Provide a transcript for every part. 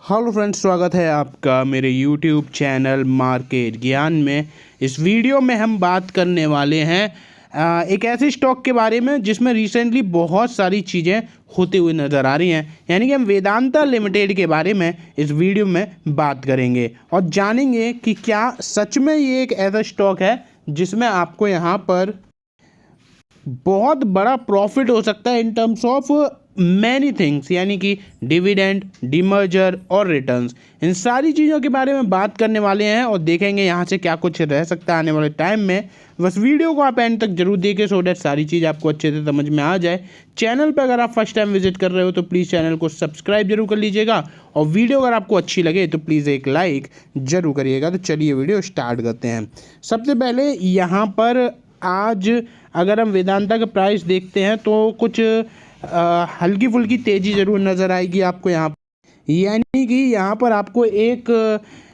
Hello friends, स्वागत है आपका मेरे यूट्यूब चैनल मार्केट ज्ञान में। इस वीडियो में हम बात करने वाले हैं एक ऐसे स्टॉक के बारे में जिसमें रिसेंटली बहुत सारी चीज़ें होती हुई नज़र आ रही हैं, यानी कि हम वेदांता लिमिटेड के बारे में इस वीडियो में बात करेंगे और जानेंगे कि क्या सच में ये एक ऐसा स्टॉक है जिसमें आपको यहाँ पर बहुत बड़ा प्रॉफिट हो सकता है in terms of many things, यानी कि डिविडेंड, डीमर्जर और रिटर्न्स। इन सारी चीज़ों के बारे में बात करने वाले हैं और देखेंगे यहाँ से क्या कुछ रह सकता है आने वाले टाइम में। बस वीडियो को आप एंड तक जरूर देखें सो डैट सारी चीज़ आपको अच्छे से समझ में आ जाए। चैनल पर अगर आप फर्स्ट टाइम विजिट कर रहे हो तो प्लीज़ चैनल को सब्सक्राइब जरूर कर लीजिएगा और वीडियो अगर आपको अच्छी लगे तो प्लीज़ एक लाइक जरूर करिएगा। तो चलिए वीडियो स्टार्ट करते हैं। सबसे पहले यहाँ पर आज अगर हम वेदांता का प्राइस देखते हैं तो कुछ हल्की फुल्की तेज़ी ज़रूर नज़र आएगी आपको यहाँ, यानी कि यहाँ पर आपको 1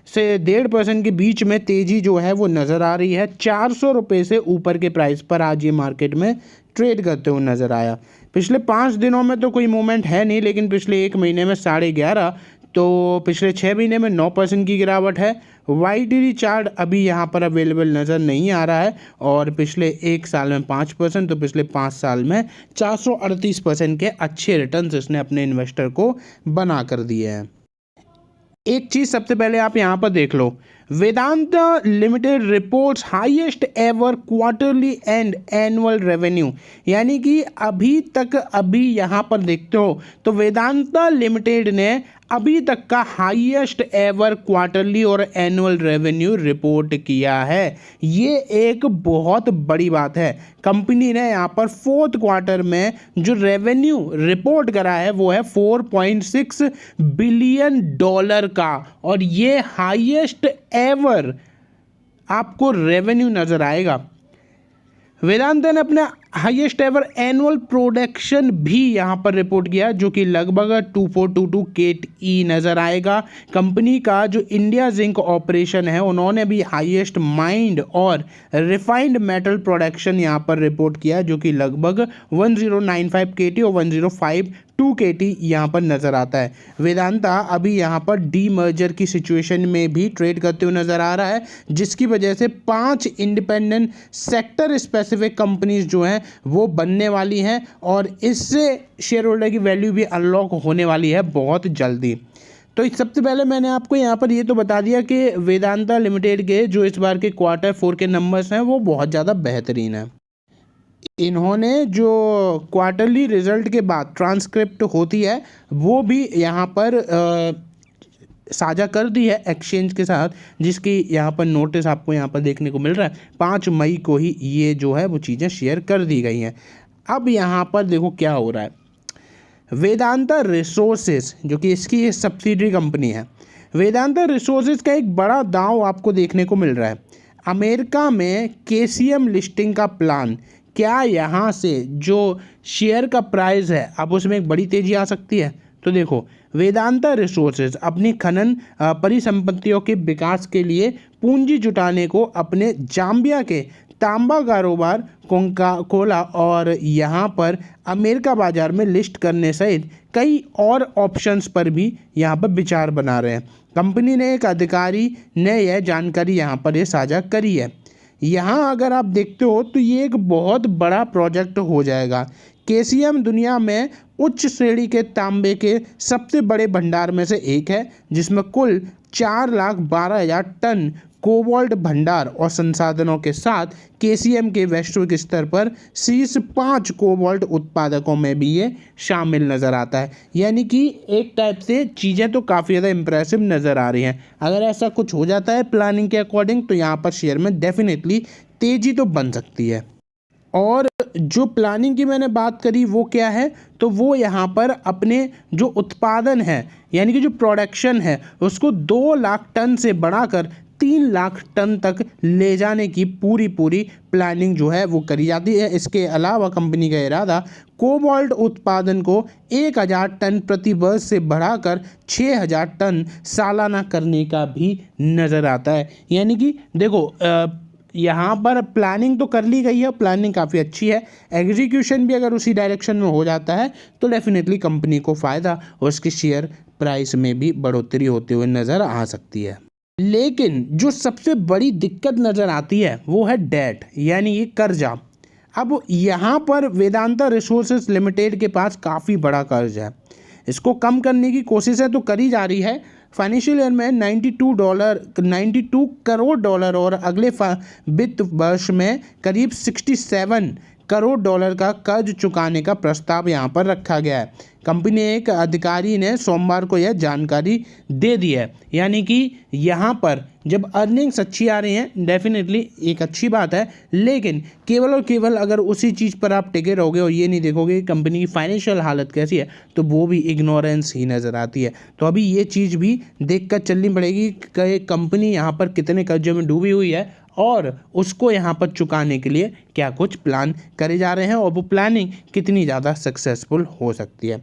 से 1.5% के बीच में तेज़ी जो है वो नज़र आ रही है। 400 रुपये से ऊपर के प्राइस पर आज ये मार्केट में ट्रेड करते हुए नज़र आया। पिछले 5 दिनों में तो कोई मूवमेंट है नहीं, लेकिन पिछले 1 महीने में 11.5, तो पिछले 6 महीने में 9% की गिरावट है। YTD चार्ट अभी यहाँ पर अवेलेबल नज़र नहीं आ रहा है और पिछले 1 साल में 5%, तो पिछले 5 साल में 438% के अच्छे रिटर्न्स इसने अपने इन्वेस्टर को बना कर दिए हैं। एक चीज़ सबसे पहले आप यहाँ पर देख लो, Vedanta limited reports highest ever quarterly and annual revenue, यानी कि अभी यहाँ पर देखते हो तो वेदांता लिमिटेड ने अभी तक का हाईएस्ट एवर क्वार्टरली और एनुअल रेवेन्यू रिपोर्ट किया है। ये एक बहुत बड़ी बात है। कंपनी ने यहाँ पर 4th क्वार्टर में जो रेवेन्यू रिपोर्ट करा है वो है $4.6 बिलियन का, और ये हाईएस्ट एवर आपको रेवेन्यू नज़र आएगा। वेदांता ने अपना हाईएस्ट एवर एनुअल प्रोडक्शन भी यहाँ पर रिपोर्ट किया जो कि लगभग 2422 KTE नज़र आएगा। कंपनी का जो इंडिया जिंक ऑपरेशन है उन्होंने भी हाईएस्ट माइंड और रिफाइंड मेटल प्रोडक्शन यहाँ पर रिपोर्ट किया जो कि लगभग 1095 KT और 1052 KT यहाँ पर नज़र आता है। वेदांता अभी यहाँ पर डीमर्जर की सिचुएशन में भी ट्रेड करते हुए नज़र आ रहा है, जिसकी वजह से 5 इंडिपेंडेंट सेक्टर स्पेसिफिक कंपनीज जो हैं वो बनने वाली हैं और इससे शेयर होल्डर की वैल्यू भी अनलॉक होने वाली है बहुत जल्दी। तो सबसे पहले मैंने आपको यहाँ पर ये तो बता दिया कि वेदांता लिमिटेड के जो इस बार के Q4 के नंबर्स हैं वो बहुत ज़्यादा बेहतरीन है। इन्होंने जो क्वार्टरली रिजल्ट के बाद ट्रांसक्रिप्ट होती है वो भी यहाँ पर साझा कर दी है एक्सचेंज के साथ, जिसकी यहाँ पर नोटिस आपको यहाँ पर देखने को मिल रहा है। 5 मई को ही ये जो है वो चीज़ें शेयर कर दी गई हैं। अब यहाँ पर देखो क्या हो रहा है। वेदांता रिसोर्सेज जो कि इसकी सब्सिडरी कंपनी है, वेदांता रिसोर्सेज का एक बड़ा दांव आपको देखने को मिल रहा है। अमेरिका में KCM लिस्टिंग का प्लान, क्या यहाँ से जो शेयर का प्राइस है अब उसमें एक बड़ी तेज़ी आ सकती है? तो देखो, वेदांता रिसोर्सेज अपनी खनन परिसंपत्तियों के विकास के लिए पूंजी जुटाने को अपने जाम्बिया के तांबा कारोबार खोला और यहाँ पर अमेरिका बाजार में लिस्ट करने सहित कई और ऑप्शंस पर भी यहाँ पर विचार बना रहे हैं। कंपनी ने एक अधिकारी ने यह जानकारी यहाँ पर ये साझा करी है। यहाँ अगर आप देखते हो तो ये एक बहुत बड़ा प्रोजेक्ट हो जाएगा। KCM दुनिया में उच्च श्रेणी के तांबे के सबसे बड़े भंडार में से एक है, जिसमें कुल 4,12,000 टन कोबाल्ट भंडार और संसाधनों के साथ KCM के वैश्विक स्तर पर शीर्ष 5 कोबाल्ट उत्पादकों में भी ये शामिल नज़र आता है। यानी कि एक टाइप से चीज़ें तो काफ़ी ज़्यादा इंप्रेसिव नज़र आ रही हैं। अगर ऐसा कुछ हो जाता है प्लानिंग के अकॉर्डिंग तो यहाँ पर शेयर में डेफिनेटली तेज़ी तो बन सकती है। और जो प्लानिंग की मैंने बात करी वो क्या है, तो वो यहाँ पर अपने जो उत्पादन है यानी कि जो प्रोडक्शन है उसको 2 लाख टन से बढ़ाकर 3 लाख टन तक ले जाने की पूरी प्लानिंग जो है वो करी जाती है। इसके अलावा कंपनी का इरादा कोबाल्ट उत्पादन को 1000 टन प्रति वर्ष से बढ़ाकर 6000 टन सालाना करने का भी नज़र आता है। यानी कि देखो यहाँ पर प्लानिंग तो कर ली गई है, प्लानिंग काफ़ी अच्छी है। एग्जीक्यूशन भी अगर उसी डायरेक्शन में हो जाता है तो डेफिनेटली कंपनी को फ़ायदा और उसके शेयर प्राइस में भी बढ़ोतरी होते हुए नज़र आ सकती है। लेकिन जो सबसे बड़ी दिक्कत नज़र आती है वो है डेट, यानी ये कर्जा। अब यहाँ पर वेदांता रिसोर्सेज लिमिटेड के पास काफ़ी बड़ा कर्ज है। इसको कम करने की कोशिशें तो करी जा रही है। फाइनेंशियल ईयर में 92 करोड़ डॉलर और अगले वित्त वर्ष में करीब 67 करोड़ डॉलर का कर्ज चुकाने का प्रस्ताव यहाँ पर रखा गया है। कंपनी एक अधिकारी ने सोमवार को यह जानकारी दे दी है। यानी कि यहाँ पर जब अर्निंग्स अच्छी आ रही हैं, डेफिनेटली एक अच्छी बात है, लेकिन केवल और केवल अगर उसी चीज़ पर आप टिके रहोगे और ये नहीं देखोगे कि कंपनी की फाइनेंशियल हालत कैसी है, तो वो भी इग्नोरेंस ही नज़र आती है। तो अभी ये चीज़ भी देख कर चलनी पड़ेगी कि कंपनी यहाँ पर कितने कर्जे में डूबी हुई है और उसको यहाँ पर चुकाने के लिए क्या कुछ प्लान करे जा रहे हैं और वो प्लानिंग कितनी ज़्यादा सक्सेसफुल हो सकती है।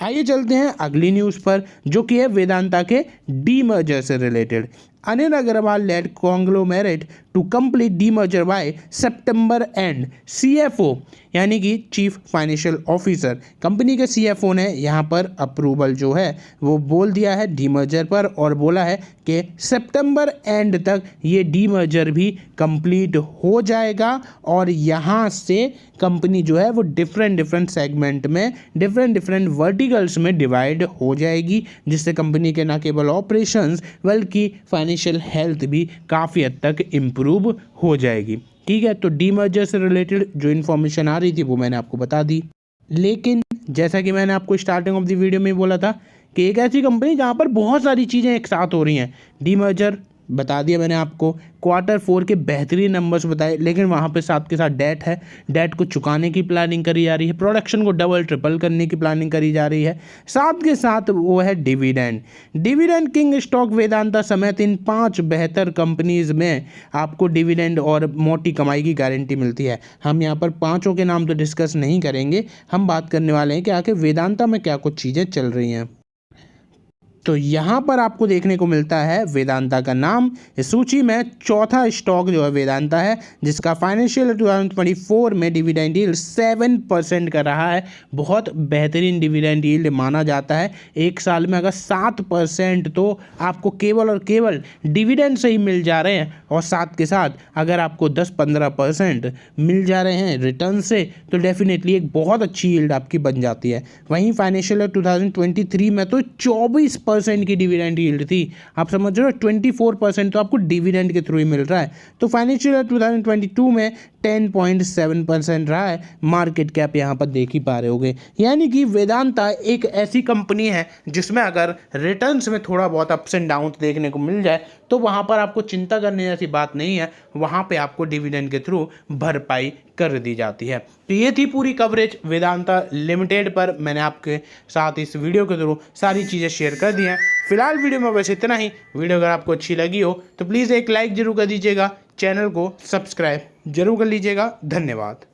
आइए चलते हैं अगली न्यूज़ पर, जो कि है वेदांता के डीमर्जर से related. Anil Agarwal led conglomerate to complete demerger by September end. CFO यानी कि चीफ फाइनेंशियल ऑफिसर, कंपनी के सीएफओ ने यहाँ पर अप्रूवल जो है वो बोल दिया है डीमर्जर पर और बोला है कि सितंबर एंड तक ये डीमर्जर भी कंप्लीट हो जाएगा और यहाँ से कंपनी जो है वो डिफरेंट सेगमेंट में डिफरेंट वर्टिकल्स में डिवाइड हो जाएगी, जिससे कंपनी के ना केवल ऑपरेशंस बल्कि फाइनेंशियल हेल्थ भी काफ़ी हद तक इम्प्रूव हो जाएगी। ठीक है, तो डीमर्जर से रिलेटेड जो इन्फॉर्मेशन आ रही थी वो मैंने आपको बता दी। लेकिन जैसा कि मैंने आपको स्टार्टिंग ऑफ द वीडियो में बोला था कि एक ऐसी कंपनी जहाँ पर बहुत सारी चीज़ें एक साथ हो रही हैं। डीमर्जर बता दिया मैंने आपको, Q4 के बेहतरीन नंबर्स बताए, लेकिन वहाँ पे साथ के साथ डेट है, डेट को चुकाने की प्लानिंग करी जा रही है, प्रोडक्शन को डबल ट्रिपल करने की प्लानिंग करी जा रही है, साथ के साथ वो है डिविडेंड किंग स्टॉक वेदांता समेत इन 5 बेहतर कंपनीज में आपको डिविडेंड और मोटी कमाई की गारंटी मिलती है। हम यहाँ पर 5 के नाम तो डिस्कस नहीं करेंगे, हम बात करने वाले हैं कि आखिर वेदांता में क्या कुछ चीज़ें चल रही हैं। तो यहाँ पर आपको देखने को मिलता है वेदांता का नाम इस सूची में चौथा स्टॉक जो है वेदांता है, जिसका फाइनेंशियल 2024 में डिविडेंड यील्ड 7% का रहा है। बहुत बेहतरीन डिविडेंड यील्ड माना जाता है। एक साल में अगर 7% तो आपको केवल और केवल डिविडेंड से ही मिल जा रहे हैं और साथ के साथ अगर आपको 10-15% मिल जा रहे हैं रिटर्न से, तो डेफिनेटली एक बहुत अच्छी यील्ड आपकी बन जाती है। वहीं फाइनेंशियल 2023 में तो 24% की डिविडेंड यील्ड थी। आप समझ रहे हो, 24% तो आपको डिविडेंड के थ्रू ही मिल रहा है। तो फाइनेंशियल 2022 में 10.7% रहा है। मार्केट कैप यहाँ पर देख ही पा रहे होगे। यानी कि वेदांता एक ऐसी कंपनी है जिसमें अगर रिटर्न्स में थोड़ा बहुत अप्स एंड डाउन देखने को मिल जाए तो वहाँ पर आपको चिंता करने जैसी बात नहीं है, वहाँ पे आपको डिविडेंड के थ्रू भरपाई कर दी जाती है। तो ये थी पूरी कवरेज वेदांता लिमिटेड पर। मैंने आपके साथ इस वीडियो के थ्रू सारी चीज़ें शेयर कर दी हैं। फिलहाल वीडियो में बस इतना ही। वीडियो अगर आपको अच्छी लगी हो तो प्लीज़ एक लाइक ज़रूर कर दीजिएगा, चैनल को सब्सक्राइब जरूर कर लीजिएगा। धन्यवाद।